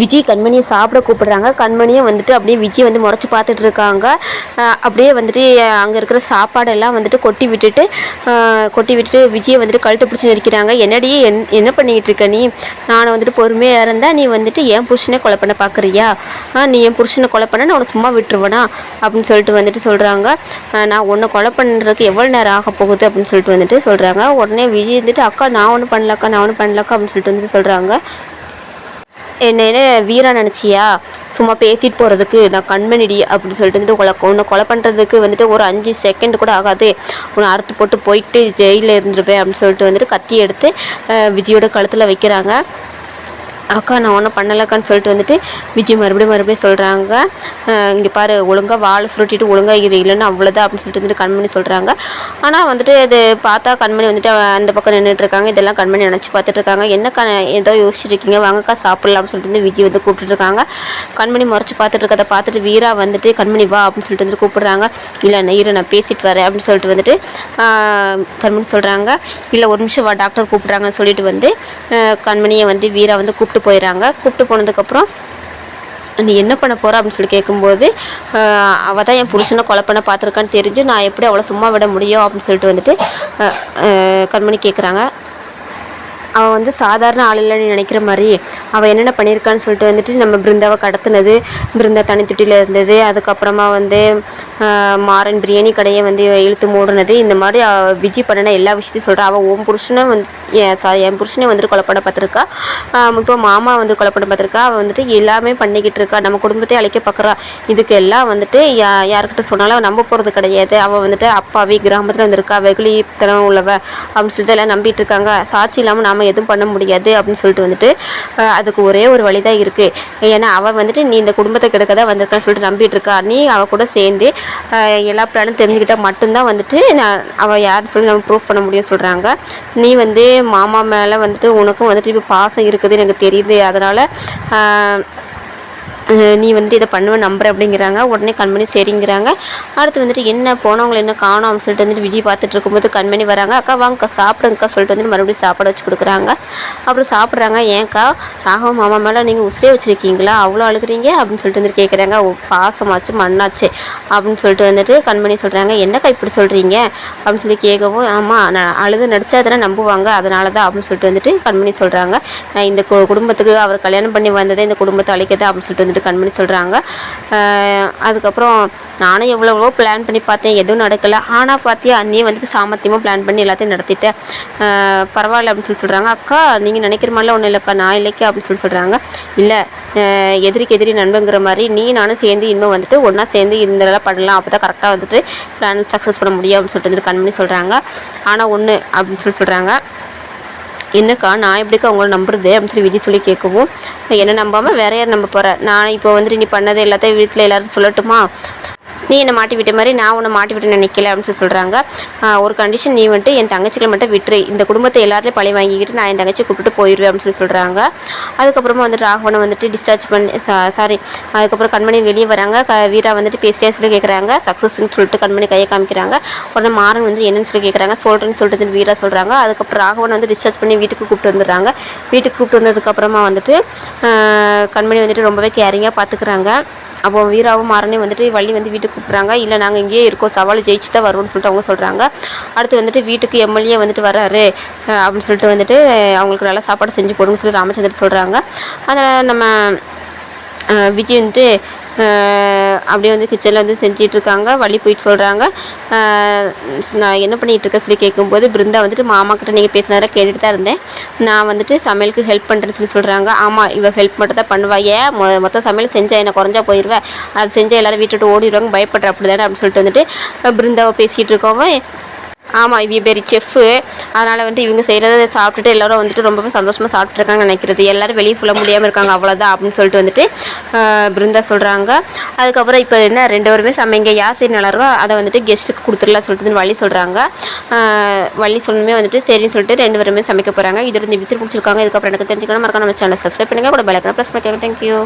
விஜய் கண்மணியை சாப்பிட கூப்பிடுறாங்க. கண்மணியை வந்துட்டு அப்படியே விஜய் வந்து முறைச்சி பார்த்துட்டு இருக்காங்க. அப்படியே வந்துட்டு அங்கே இருக்கிற சாப்பாடெல்லாம் வந்துட்டு கொட்டி விட்டுட்டு விஜயை வந்துட்டு கழுத்தை பிடிச்சி நெரிக்கிறாங்க. என்னடி என்ன பண்ணிக்கிட்டு இருக்க நீ? நான் வந்துட்டு பொறுமையாக இருந்தால் நீ வந்துட்டு என் புருஷனை கொலை பண்ண பார்க்குறியா? நீ என் புருஷனை கொலை பண்ண நான் உன்னை சும்மா விட்டுருவேனா அப்படின்னு சொல்லிட்டு வந்துட்டு சொல்கிறாங்க. நான் உன்னை கொலை பண்ணுறதுக்கு எவ்வளோ நேரம் ஆக போகுது அப்படின்னு சொல்லிட்டு வந்துட்டு சொல்கிறாங்க. உடனே விஜய் வந்துட்டு அக்கா நான் ஒன்றும் பண்ணலக்கா அப்படின்னு சொல்லிட்டு வந்துட்டு சொல்கிறாங்க. என்ன வீரா நினச்சியா சும்மா பேசிட்டு போகிறதுக்கு? நான் கண்மணிடி அப்படின்னு சொல்லிட்டு வந்துட்டு உன்னை கொலை பண்ணுறதுக்கு வந்துட்டு ஒரு 5 செகண்ட் கூட ஆகாது. உன்னை அறுத்து போட்டு போயிட்டு ஜெயிலில் இருந்துருப்பேன் அப்படின்னு சொல்லிட்டு வந்துட்டு கத்தி எடுத்து விஜயோட கழுத்தில் வைக்கிறாங்க. அக்கா நான் ஒன்றும் பண்ணலக்கான்னு சொல்லிட்டு வந்துட்டு விஜய் மறுபடியும் சொல்கிறாங்க. இங்கே பாரு ஒழுங்காக வாழை சுருட்டிட்டு ஒழுங்காக இல்லைன்னா அவ்வளோதான் அப்படின்னு சொல்லிட்டு வந்துட்டு கண்மணி சொல்கிறாங்க. ஆனால் வந்துட்டு அது பார்த்தா கண்மணி வந்துட்டு அந்த பக்கம் நின்றுட்டுருக்காங்க. இதெல்லாம் கண்மணி நினச்சி பார்த்துட்ருக்காங்க. என்னக்கா ஏதோ யோசிச்சுருக்கீங்க, வாங்கக்கா சாப்பிட்லாம் அப்படின்னு சொல்லிட்டு வந்து விஜய் வந்து கூப்பிட்டுருக்காங்க. கண்மணி முறைச்சி பார்த்துட்டு பார்த்துட்டு வீரா வந்துட்டு கண்மணி வா அப்படின்னு சொல்லிட்டு வந்துட்டு கூப்பிட்றாங்க. இல்லை நான் பேசிட்டு வரேன் அப்படின்னு சொல்லிட்டு வந்துட்டு கண்மணி சொல்கிறாங்க. இல்லை ஒரு நிமிஷம் வா டாக்டர் கூப்பிட்றாங்கன்னு சொல்லிட்டு வந்து கண்மணியை வந்து வீரா வந்து கூப்பிட்டு போயிடறாங்க. கூப்பிட்டு போனதுக்கப்புறம் நீ என்ன பண்ண போகிற அப்படின்னு சொல்லி கேட்கும்போது அவள் தான் என் புருஷனை கொலை பண்ண பார்த்துருக்கான்னு தெரிஞ்சு நான் எப்படி அவளை சும்மா விட முடியும் அப்படின்னு சொல்லிட்டு வந்துட்டு கண்மணி கேட்குறாங்க. அவள் வந்து சாதாரண ஆள் இல்லைன்னு நினைக்கிற மாதிரி அவள் என்னென்ன பண்ணியிருக்கான்னு சொல்லிட்டு வந்துட்டு நம்ம பிருந்தாவை கடத்தினது, பிருந்தா தனித்தொட்டியில் இருந்தது, அதுக்கப்புறமா வந்து மாறன் பிரியாணி கடையை வந்து இழுத்து மூடினது, இந்த மாதிரி விஜய் பண்ணின எல்லா விஷயத்தையும் சொல்கிறா. அவள் என் புருஷனே வந்துட்டு கொலை பண்ண பார்த்துருக்கா. இப்போ மாமா வந்து கொலை பண்ண பார்த்துருக்கா. அவள் வந்துட்டு எல்லாமே பண்ணிக்கிட்டு இருக்கா. நம்ம குடும்பத்தை அழைக்க பார்க்குறா. இதுக்கு எல்லாம் வந்துட்டு யார்கிட்ட சொன்னாலும் அவள் நம்ப போகிறது கிடையாது. அவள் வந்துட்டு அப்பாவி கிராமத்தில் வந்திருக்கா, வெகுளித்தனம் உள்ளவ அப்படின்னு சொல்லிட்டு எல்லாம் நம்பிட்டு இருக்காங்க. சாட்சி இல்லாமல் நாம் எதுவும் பண்ண முடியாது அப்படின்னு சொல்லிட்டு வந்துட்டு அதுக்கு ஒரே ஒரு வழி தான் இருக்குது. ஏன்னா அவள் வந்துட்டு நீ இந்த குடும்பத்தை கெடுக்க தான் வந்திருக்கான்னு சொல்லிட்டு நம்பிட்டு இருக்கா. நீ அவள் கூட சேர்ந்து எல்லா பிளானும் தெரிஞ்சுக்கிட்டால் மட்டும்தான் வந்துட்டு அவள் யாருன்னு சொல்லி நம்ம ப்ரூவ் பண்ண முடியும்னு சொல்கிறாங்க. நீ வந்து மாமா மேலே வந்துட்டு உனக்கும் வந்துட்டு இப்போ பாசம் இருக்குது எனக்கு தெரியுது, அதனால் நீ வந்து இதை பண்ணுவேன் நம்புற அப்படிங்கிறாங்க. உடனே கண்மணி சரிங்கிறாங்க. அடுத்து வந்துட்டு என்ன போனவங்களை என்ன காணும் அப்படின்னு சொல்லிட்டு வந்துட்டு விஜய் பார்த்துட்டு இருக்கும்போது கண்மணி வராங்க. அக்கா வாங்கக்கா சாப்பிடுங்கக்கா சொல்லிட்டு வந்துட்டு மறுபடியும் சாப்பாடு வச்சு கொடுக்குறாங்க. அப்புறம் சாப்பிட்றாங்க. ஏன்க்கா ராகவ மாமா மேலே நீங்கள் உசிரே வச்சுருக்கீங்களா, அவ்வளோ அழுகுறீங்க அப்படின்னு சொல்லிட்டு வந்துட்டு கேட்குறாங்க. பாசமாச்சு மண்ணாச்சு அப்படின்னு சொல்லிட்டு வந்துட்டு கண்மணி சொல்கிறாங்க. என்னக்கா இப்படி சொல்கிறீங்க அப்படின்னு சொல்லி கேட்கவும், ஆமாம் நான் அழுது நடிச்சா அதெல்லாம் நம்புவாங்க, அதனால தான் அப்படின்னு சொல்லிட்டு வந்துட்டு கண்மணி சொல்கிறாங்க. நான் இந்த குடும்பத்துக்கு அவர் கல்யாணம் பண்ணி வந்ததே இந்த குடும்பத்தை அழைக்கதா அப்படின்னு சொல்லிட்டு கண்மணி சொல்கிறாங்க. அதுக்கப்புறம் நானும் எவ்வளவோ பிளான் பண்ணி பார்த்தேன், எதுவும் நடக்கலை. ஆனால் பார்த்தியா அண்ணியே வந்துட்டு சாமர்த்தியமாக பிளான் பண்ணி எல்லாத்தையும் நடத்திட்டேன், பரவாயில்ல அப்படின்னு சொல்லி சொல்கிறாங்க. அக்கா நீங்கள் நினைக்கிற மாதிரிலாம் ஒன்றும் இல்லைக்கா, நான் இல்லைக்கா அப்படின்னு சொல்லி சொல்கிறாங்க. இல்லை எதிரிக்கு எதிரி நண்பங்கிற மாதிரி நீ நானும் சேர்ந்து இன்னும் வந்துட்டு ஒன்றா சேர்ந்து இருந்தெல்லாம் பண்ணலாம், அப்போ தான் கரெக்டாக வந்துட்டு பிளான் சக்ஸஸ் பண்ண முடியும் அப்படின்னு சொல்லிட்டு வந்துட்டு கண்மணி சொல்கிறாங்க. ஆனால் ஒன்று அப்படின்னு சொல்லி சொல்கிறாங்க. என்னக்கா நான் எப்படிக்கா உங்களை நம்புறது அப்படின்னு சொல்லி விஜய் சொல்லி கேட்கவும், என்ன நம்பாமல் வேற யார் நம்ப போகிறேன்? நான் இப்போ வந்துட்டு நீ பண்ணது எல்லாத்தையும் வீட்டில் எல்லோரும் சொல்லட்டுமா? நீ என்னை மாட்டி விட்ட மாதிரி நான் உன்னை மாட்டி விட்டு நினைக்கல அப்படின்னு சொல்லி சொல்கிறாங்க. ஒரு கண்டிஷன், நீ வந்துட்டு என் தங்கச்சிகளை மட்டும் விட்டுரு, இந்த குடும்பத்தை எல்லாத்தையும் பழி வாங்கிக்கிட்டு நான் என் தங்கச்சி கூப்பிட்டு போயிடுவேன் அப்படின்னு சொல்லி சொல்கிறாங்க. அதுக்கப்புறமா வந்துட்டு ராகவனை வந்துட்டு டிஸ்சார்ஜ் பண்ணி அதுக்கப்புறம் கண்மணி வெளியே வராங்க. வீரா வந்துட்டு பேசிட்டே சொல்லி கேட்குறாங்க. சக்ஸஸ்ன்னு சொல்லிட்டு கண்மணி கையை காமிக்கிறாங்க. உடனே மாறன் வந்து என்னன்னு சொல்லி கேட்குறாங்க. சொல்கிறேன்னு சொல்லிட்டு வீரா சொல்கிறாங்க. அதுக்கப்புறம் ராகவன் வந்து டிஸ்சார்ஜ் பண்ணி வீட்டுக்கு கூப்பிட்டு வந்துடுறாங்க. வீட்டுக்கு கூப்பிட்டு வந்ததுக்கப்புறமா வந்துட்டு கண்மணி வந்துட்டு ரொம்பவே கேரிங்காக பார்த்துக்கிறாங்க. அப்போ வீராவும் மாறனே வந்துட்டு வள்ளி வந்து வீட்டுக்கு கூப்பிட்றாங்க. இல்லை நாங்கள் இங்கேயே இருக்கோம், சவால் ஜெயிச்சு தான் வருவோம்னு சொல்லிட்டு அவங்க சொல்கிறாங்க. அடுத்து வந்துட்டு வீட்டுக்கு எம்எல்ஏ வந்துட்டு வர்றாரு அப்படின்னு சொல்லிட்டு வந்துட்டு அவங்களுக்கு நல்லா சாப்பாடு செஞ்சு போடுங்கன்னு சொல்லி ராமச்சந்திரன் சொல்கிறாங்க. அதில் நம்ம விஜய் வந்துட்டு அப்படியே வந்து கிச்சனில் வந்து செஞ்சிட்ருக்காங்க. வள்ளி போயிட்டு சொல்கிறாங்க, நான் என்ன பண்ணிகிட்டு இருக்கேன் சொல்லி கேட்கும்போது பிருந்தா வந்துட்டு மாமா கிட்ட நீங்கள் பேசினார கேட்டுட்டு தான் இருந்தேன், நான் வந்துட்டு சமையலுக்கு ஹெல்ப் பண்ணுறேன்னு சொல்லி சொல்கிறாங்க. ஆமாம் இவள் ஹெல்ப் மட்டும் தான் பண்ணுவா, ஏன் மொத்தம் சமையல் செஞ்சால் என்ன குறைஞ்சா போயிடுவேன், அது செஞ்சால் எல்லோரும் வீட்டுட்டு ஓடிடுவாங்க, பயப்படுற அப்படி தானே அப்படின்னு சொல்லிட்டு வந்துட்டு பிருந்தாவை பேசிகிட்டு இருக்கோம். ஆமாம் இவங்க பெரிய செஃப்பு, அதனால் வந்துட்டு இவங்க செய்கிறத சாப்பிட்டுட்டு எல்லோரும் வந்துட்டு ரொம்பவே சந்தோஷமாக சாப்பிட்ருக்காங்க நினைக்கிறது, எல்லோரும் வெளியே சொல்ல முடியாமல் இருக்காங்க அவ்வளோதான் அப்படின்னு சொல்லிட்டு வந்துட்டு பிருந்தா சொல்கிறாங்க. அதுக்கப்புறம் இப்போ என்ன 2 பேருமே சமைங்க, யார் சரி நல்லாயிருக்கோ அதை வந்துட்டு கெஸ்ட்டுக்கு கொடுத்துடலாம் சொல்லிட்டு வள்ளி சொல்கிறாங்க. வள்ளி சொல்லணுமே வந்துட்டு சரின்னு சொல்லிட்டு 2 பேருமே சமைக்க போகிறாங்க. இது இந்த பிடிச்சிருக்காங்க. இதுக்கப்புறம் எனக்கு தெரிஞ்சுக்கணும் மறக்காம நம்ம சேனல் சப்ஸ்கிரைப் பண்ணுங்கள், கூட பெல் ஐகானை ப்ரெஸ் பண்ணிக்கோங்க. தேங்க்யூ.